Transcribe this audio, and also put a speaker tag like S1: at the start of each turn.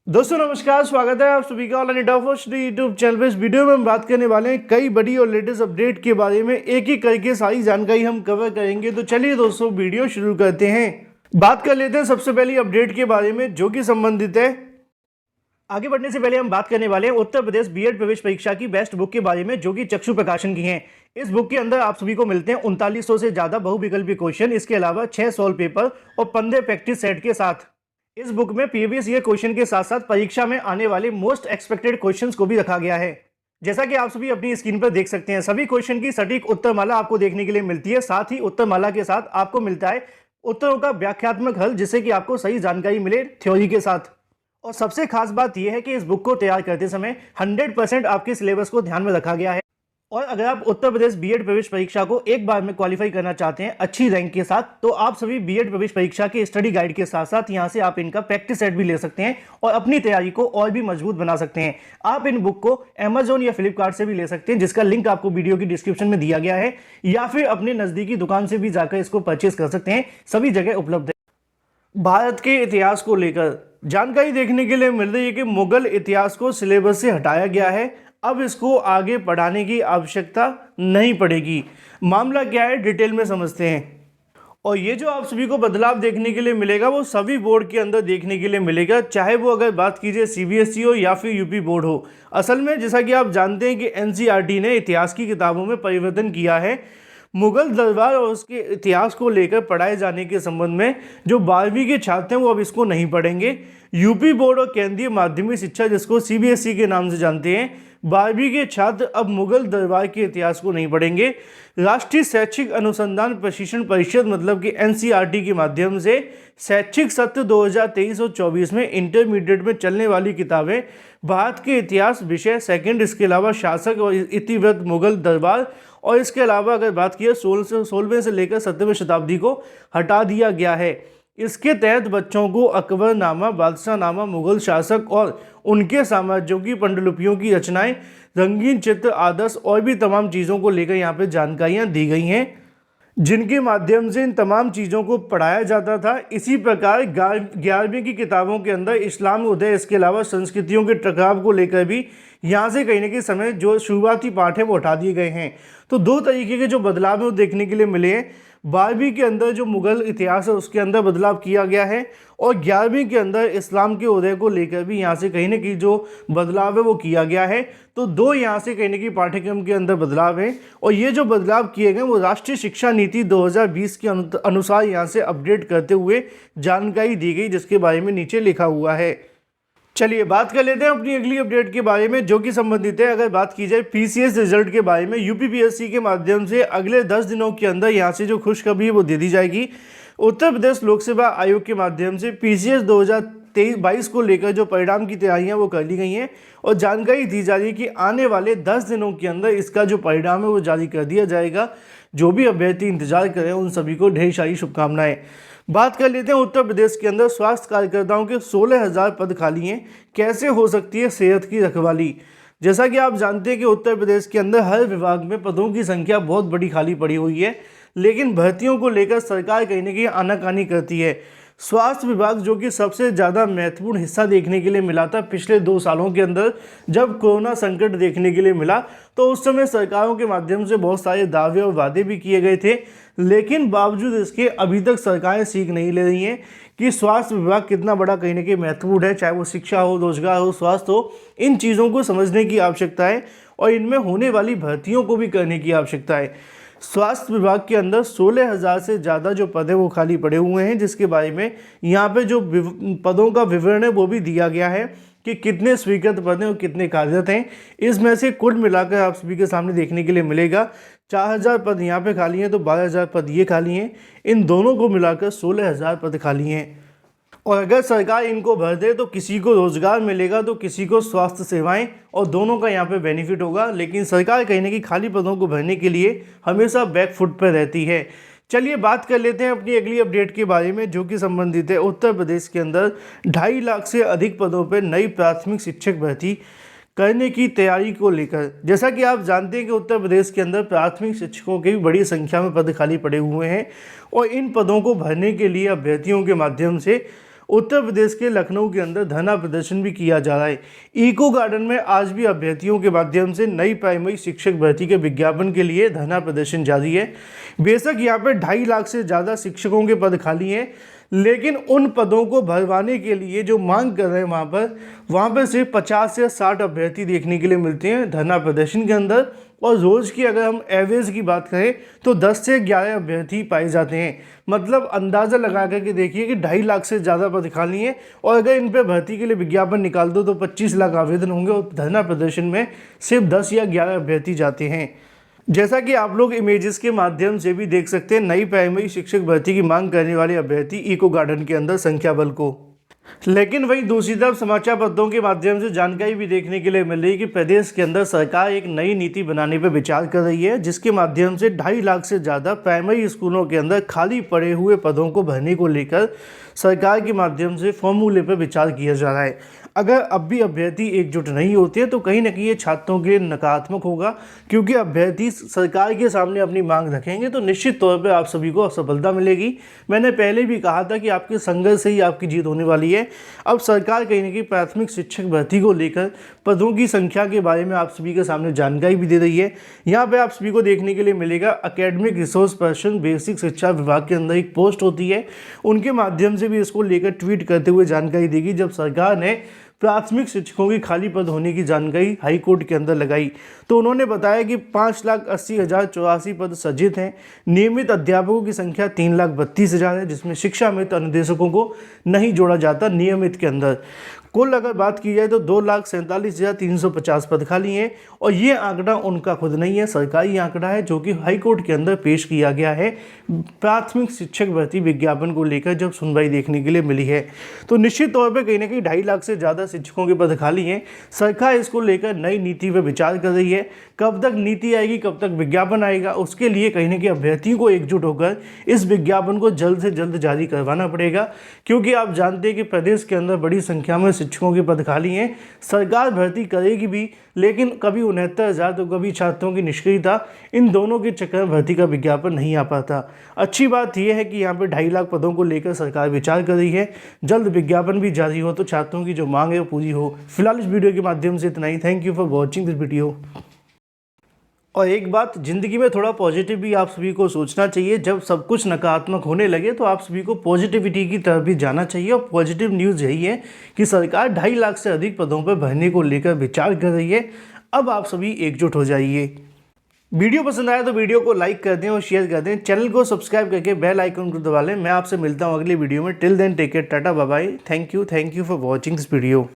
S1: दोस्तों नमस्कार, स्वागत है आप सभी का ऑनलाइन यूट्यूब चैनल पे। इस वीडियो में हम बात करने वाले हैं कई बड़ी और लेटेस्ट अपडेट के बारे में। एक एक करके सारी जानकारी हम कवर करेंगे। तो चलिए दोस्तों वीडियो शुरू करते हैं। बात कर लेते हैं सबसे पहली अपडेट के बारे में जो कि संबंधित है। आगे बढ़ने से पहले हम बात करने वाले हैं उत्तर प्रदेश बीएड प्रवेश परीक्षा की बेस्ट बुक के बारे में जो कि चक्षु प्रकाशन की है। इस बुक के अंदर आप सभी को मिलते हैं 3900 से ज्यादा बहुविकल्पी क्वेश्चन, इसके अलावा 6 सॉल्व पेपर और 15 प्रैक्टिस सेट के साथ। इस बुक में प्रीवियस ईयर क्वेश्चन के साथ साथ परीक्षा में आने वाले मोस्ट एक्सपेक्टेड क्वेश्चंस को भी रखा गया है। जैसा कि आप सभी अपनी स्क्रीन पर देख सकते हैं, सभी क्वेश्चन की सटीक उत्तरमाला आपको देखने के लिए मिलती है। साथ ही उत्तरमाला के साथ आपको मिलता है उत्तरों का व्याख्यात्मक हल, जिससे कि आपको सही जानकारी मिले थ्योरी के साथ। और सबसे खास बात यह है कि इस बुक को तैयार करते समय 100% आपके सिलेबस को ध्यान में रखा गया है। और अगर आप उत्तर प्रदेश बीएड प्रवेश परीक्षा को एक बार में क्वालिफाई करना चाहते हैं अच्छी रैंक के साथ, तो आप सभी बीएड प्रवेश परीक्षा के स्टडी गाइड के साथ साथ यहां से आप इनका प्रैक्टिस सेट भी ले सकते हैं और अपनी तैयारी को और भी मजबूत बना सकते हैं। आप इन बुक को अमेजोन या फ्लिपकार्ट से भी ले सकते हैं, जिसका लिंक आपको वीडियो की डिस्क्रिप्शन में दिया गया है, या फिर अपने नजदीकी दुकान से भी जाकर इसको परचेज कर सकते हैं। सभी जगह उपलब्ध है। भारत के इतिहास को लेकर जानकारी देखने के लिए मिल रही है कि मुगल इतिहास को सिलेबस से हटाया गया है। अब इसको आगे पढ़ाने की आवश्यकता नहीं पड़ेगी। मामला क्या है, डिटेल में समझते हैं। और ये जो आप सभी को बदलाव देखने के लिए मिलेगा वो सभी बोर्ड के अंदर देखने के लिए मिलेगा, चाहे वो अगर बात कीजिए सीबीएसई हो या फिर यूपी बोर्ड हो। असल में जैसा कि आप जानते हैं कि एनसीईआरटी ने इतिहास की किताबों में परिवर्तन किया है। मुगल दरबार और उसके इतिहास को लेकर पढ़ाए जाने के संबंध में जो 12वीं के छात्र हैं वो अब इसको नहीं पढ़ेंगे। यूपी बोर्ड और केंद्रीय माध्यमिक शिक्षा, जिसको सीबीएसई के नाम से जानते हैं, 12वीं के छात्र अब मुगल दरबार के इतिहास को नहीं पढ़ेंगे। राष्ट्रीय शैक्षिक अनुसंधान प्रशिक्षण परिषद मतलब कि एनसीईआरटी के माध्यम से शैक्षिक सत्र 2023 और 24 में इंटरमीडिएट में चलने वाली किताबें भारत के इतिहास विषय सेकंड, इसके अलावा शासक और इतिवृत्त मुगल दरबार, और इसके अलावा अगर बात की 16वीं से लेकर 17वीं शताब्दी को हटा दिया गया है। इसके तहत बच्चों को अकबरनामा, बादशाहनामा, मुगल शासक और उनके साम्राज्यों की पांडुलिपियों की रचनाएं, रंगीन चित्र, आदर्श और भी तमाम चीज़ों को लेकर यहाँ पे जानकारियाँ दी गई हैं, जिनके माध्यम से इन तमाम चीज़ों को पढ़ाया जाता था। इसी प्रकार 11वीं की किताबों के अंदर इस्लाम उदय, इसके अलावा संस्कृतियों के टकराव को लेकर भी यहाँ से कहीं ना कहीं समय जो शुरुआती पाठ है वो हटा दिए गए हैं। तो दो तरीके के जो बदलाव है वो देखने के लिए मिले हैं। 12वीं के अंदर जो मुगल इतिहास है उसके अंदर बदलाव किया गया है, और 11वीं के अंदर इस्लाम के उदय को लेकर भी यहाँ से कहीं ना कहीं जो बदलाव है वो किया गया है। तो दो यहाँ से कहीं ना कहीं पाठ्यक्रम के अंदर बदलाव है, और ये जो बदलाव किए गए वो राष्ट्रीय शिक्षा नीति 2020 के अनुसार यहाँ से अपडेट करते हुए जानकारी दी गई, जिसके बारे में नीचे लिखा हुआ है। चलिए बात कर लेते हैं अपनी अगली अपडेट के बारे में जो कि संबंधित है। अगर बात की जाए पीसीएस रिजल्ट के बारे में, यूपीपीएससी के माध्यम से अगले 10 दिनों के अंदर यहाँ से जो खुशखबरी है वो दे दी जाएगी। उत्तर प्रदेश लोक सेवा आयोग के माध्यम से पीसीएस 2022 को लेकर जो परिणाम की तैयारियां वो कर ली गई हैं, और जानकारी दी जा रही है कि आने वाले 10 दिनों के अंदर इसका जो परिणाम है वो जारी कर दिया जाएगा। जो भी अभ्यर्थी इंतजार करें उन सभी को ढेर सारी शुभकामनाएं। बात कर लेते हैं उत्तर प्रदेश के अंदर स्वास्थ्य कार्यकर्ताओं के 16,000 पद खाली हैं। कैसे हो सकती है सेहत की रखवाली। जैसा कि आप जानते हैं कि उत्तर प्रदेश के अंदर हर विभाग में पदों की संख्या बहुत बड़ी खाली पड़ी हुई है, लेकिन भर्तियों को लेकर सरकार कहीं ना कहीं आनाकानी करती है। स्वास्थ्य विभाग जो कि सबसे ज़्यादा महत्वपूर्ण हिस्सा देखने के लिए मिला था पिछले 2 सालों के अंदर, जब कोरोना संकट देखने के लिए मिला तो उस समय सरकारों के माध्यम से बहुत सारे दावे और वादे भी किए गए थे, लेकिन बावजूद इसके अभी तक सरकारें सीख नहीं ले रही हैं कि स्वास्थ्य विभाग कितना बड़ा कहीं ना कहीं महत्वपूर्ण है। चाहे वो शिक्षा हो, रोजगार हो, स्वास्थ्य हो, इन चीज़ों को समझने की आवश्यकता है और इनमें होने वाली भर्तियों को भी करने की आवश्यकता है। स्वास्थ्य विभाग के अंदर 16,000 से ज़्यादा जो पद है वो खाली पड़े हुए हैं, जिसके बारे में यहाँ पे जो पदों का विवरण है वो भी दिया गया है कि कितने स्वीकृत पद हैं और कितने कार्यरत हैं। इसमें से कुल मिलाकर आप सभी के सामने देखने के लिए मिलेगा 4,000 पद यहाँ पे खाली हैं, तो 12,000 पद ये खाली हैं। इन दोनों को मिलाकर 16,000 पद खाली हैं, और अगर सरकार इनको भर दे तो किसी को रोजगार मिलेगा तो किसी को स्वास्थ्य सेवाएं, और दोनों का यहाँ पे बेनिफिट होगा। लेकिन सरकार कहीं ना कहीं खाली पदों को भरने के लिए हमेशा बैक फुट पर रहती है। चलिए बात कर लेते हैं अपनी अगली अपडेट के बारे में जो कि संबंधित है उत्तर प्रदेश के अंदर 2.5 लाख से अधिक पदों पर नई प्राथमिक शिक्षक भर्ती करने की तैयारी को लेकर। जैसा कि आप जानते हैं कि उत्तर प्रदेश के अंदर प्राथमिक शिक्षकों की बड़ी संख्या में पद खाली पड़े हुए हैं, और इन पदों को भरने के लिए अभ्यर्थियों के माध्यम से उत्तर प्रदेश के लखनऊ के अंदर धरना प्रदर्शन भी किया जा रहा है। इको गार्डन में आज भी अभ्यर्थियों के माध्यम से नई प्राइमरी शिक्षक भर्ती के विज्ञापन के लिए धरना प्रदर्शन जारी है। बेशक यहाँ पे 2.5 लाख से ज़्यादा शिक्षकों के पद खाली हैं, लेकिन उन पदों को भरवाने के लिए जो मांग कर रहे हैं वहाँ पर सिर्फ 50 से 60 अभ्यर्थी देखने के लिए मिलते हैं धरना प्रदर्शन के अंदर। और रोज़ की अगर हम एवरेज की बात करें तो 10 से 11 अभ्यर्थी पाए जाते हैं। मतलब अंदाज़ा लगा करके देखिए कि 2.5 लाख से ज़्यादा पद खाली हैं, और अगर इन पर भर्ती के लिए विज्ञापन निकाल दो तो 25 लाख आवेदन होंगे, और धरना प्रदर्शन में सिर्फ 10 या 11 अभ्यर्थी जाते हैं। जैसा कि आप लोग इमेजेस के माध्यम से भी देख सकते हैं, नई प्राइमरी शिक्षक भर्ती की मांग करने वाले अभ्यर्थी इको गार्डन के अंदर संख्या बल को। लेकिन वहीं दूसरी तरफ समाचार पत्रों के माध्यम से जानकारी भी देखने के लिए मिल रही है कि प्रदेश के अंदर सरकार एक नई नीति बनाने पर विचार कर रही है, जिसके माध्यम से 2.5 लाख से ज़्यादा प्राइमरी स्कूलों के अंदर खाली पड़े हुए पदों को भरने को लेकर सरकार के माध्यम से फॉर्मूले पर विचार किया जा रहा है। अगर अब भी अभ्यर्थी एकजुट नहीं होते हैं तो कहीं ना कहीं ये छात्रों के लिए नकारात्मक होगा, क्योंकि अभ्यर्थी सरकार के सामने अपनी मांग रखेंगे तो निश्चित तौर पर आप सभी को सफलता मिलेगी। मैंने पहले भी कहा था कि आपके संघर्ष से ही आपकी जीत होने वाली है। अब सरकार कहीं ना कहीं प्राथमिक शिक्षक भर्ती को लेकर पदों की संख्या के बारे में आप सभी के सामने जानकारी भी दे रही है। यहाँ पे आप सभी को देखने के लिए मिलेगा एकेडमिक रिसोर्स पर्सन बेसिक शिक्षा विभाग के अंदर एक पोस्ट होती है, उनके माध्यम से भी इसको लेकर ट्वीट करते हुए जानकारी देगी। जब सरकार ने प्राथमिक शिक्षकों की खाली पद होने की जानकारी हाई कोर्ट के अंदर लगाई तो उन्होंने बताया कि 5,80,084 पद सृजित हैं। नियमित अध्यापकों की संख्या 3,32,000 है, जिसमें शिक्षा मित्र अनुदेशकों को नहीं जोड़ा जाता नियमित के अंदर। कुल अगर बात की जाए तो 2,47,350 पद खाली हैं, और ये आंकड़ा उनका खुद नहीं है, सरकारी आंकड़ा है जो कि हाई कोर्ट के अंदर पेश किया गया है प्राथमिक शिक्षक भर्ती विज्ञापन को लेकर जब सुनवाई देखने के लिए मिली है। तो निश्चित तौर पर कहीं ना कहीं 2.5 लाख से ज़्यादा शिक्षकों के पद खाली हैं। सरकार इसको लेकर नई नीति पर विचार कर रही है। कब तक नीति आएगी, कब तक विज्ञापन आएगा, उसके लिए कहीं ना कहीं अभ्यर्थियों को एकजुट होकर इस विज्ञापन को जल्द से जल्द जारी करवाना पड़ेगा, क्योंकि आप जानते हैं कि प्रदेश के अंदर बड़ी संख्या में शिक्षकों के पद खाली हैं। सरकार भर्ती करेगी भी, लेकिन कभी 69,000 तो कभी छात्रों की निष्क्रियता, इन दोनों के चक्कर में भर्ती का विज्ञापन नहीं आ पाता। अच्छी बात यह है कि यहाँ पे 2.5 लाख पदों को लेकर सरकार विचार कर रही है। जल्द विज्ञापन भी जारी हो तो छात्रों की जो मांग है वो पूरी हो। फिलहाल इस वीडियो के माध्यम से इतना ही। Thank you for watching this video. और एक बात, ज़िंदगी में थोड़ा पॉजिटिव भी आप सभी को सोचना चाहिए। जब सब कुछ नकारात्मक होने लगे तो आप सभी को पॉजिटिविटी की तरफ भी जाना चाहिए। और पॉजिटिव न्यूज़ यही है कि सरकार 2.5 लाख से अधिक पदों पर भरने को लेकर विचार कर रही है। अब आप सभी एकजुट हो जाइए। वीडियो पसंद आया तो वीडियो को लाइक कर दें और शेयर कर दें। चैनल को सब्सक्राइब करके बेल आइकन को दबा लें। मैं आपसे मिलता हूँ अगली वीडियो में। Till then take care, tata bye bye. Thank you for watching this video.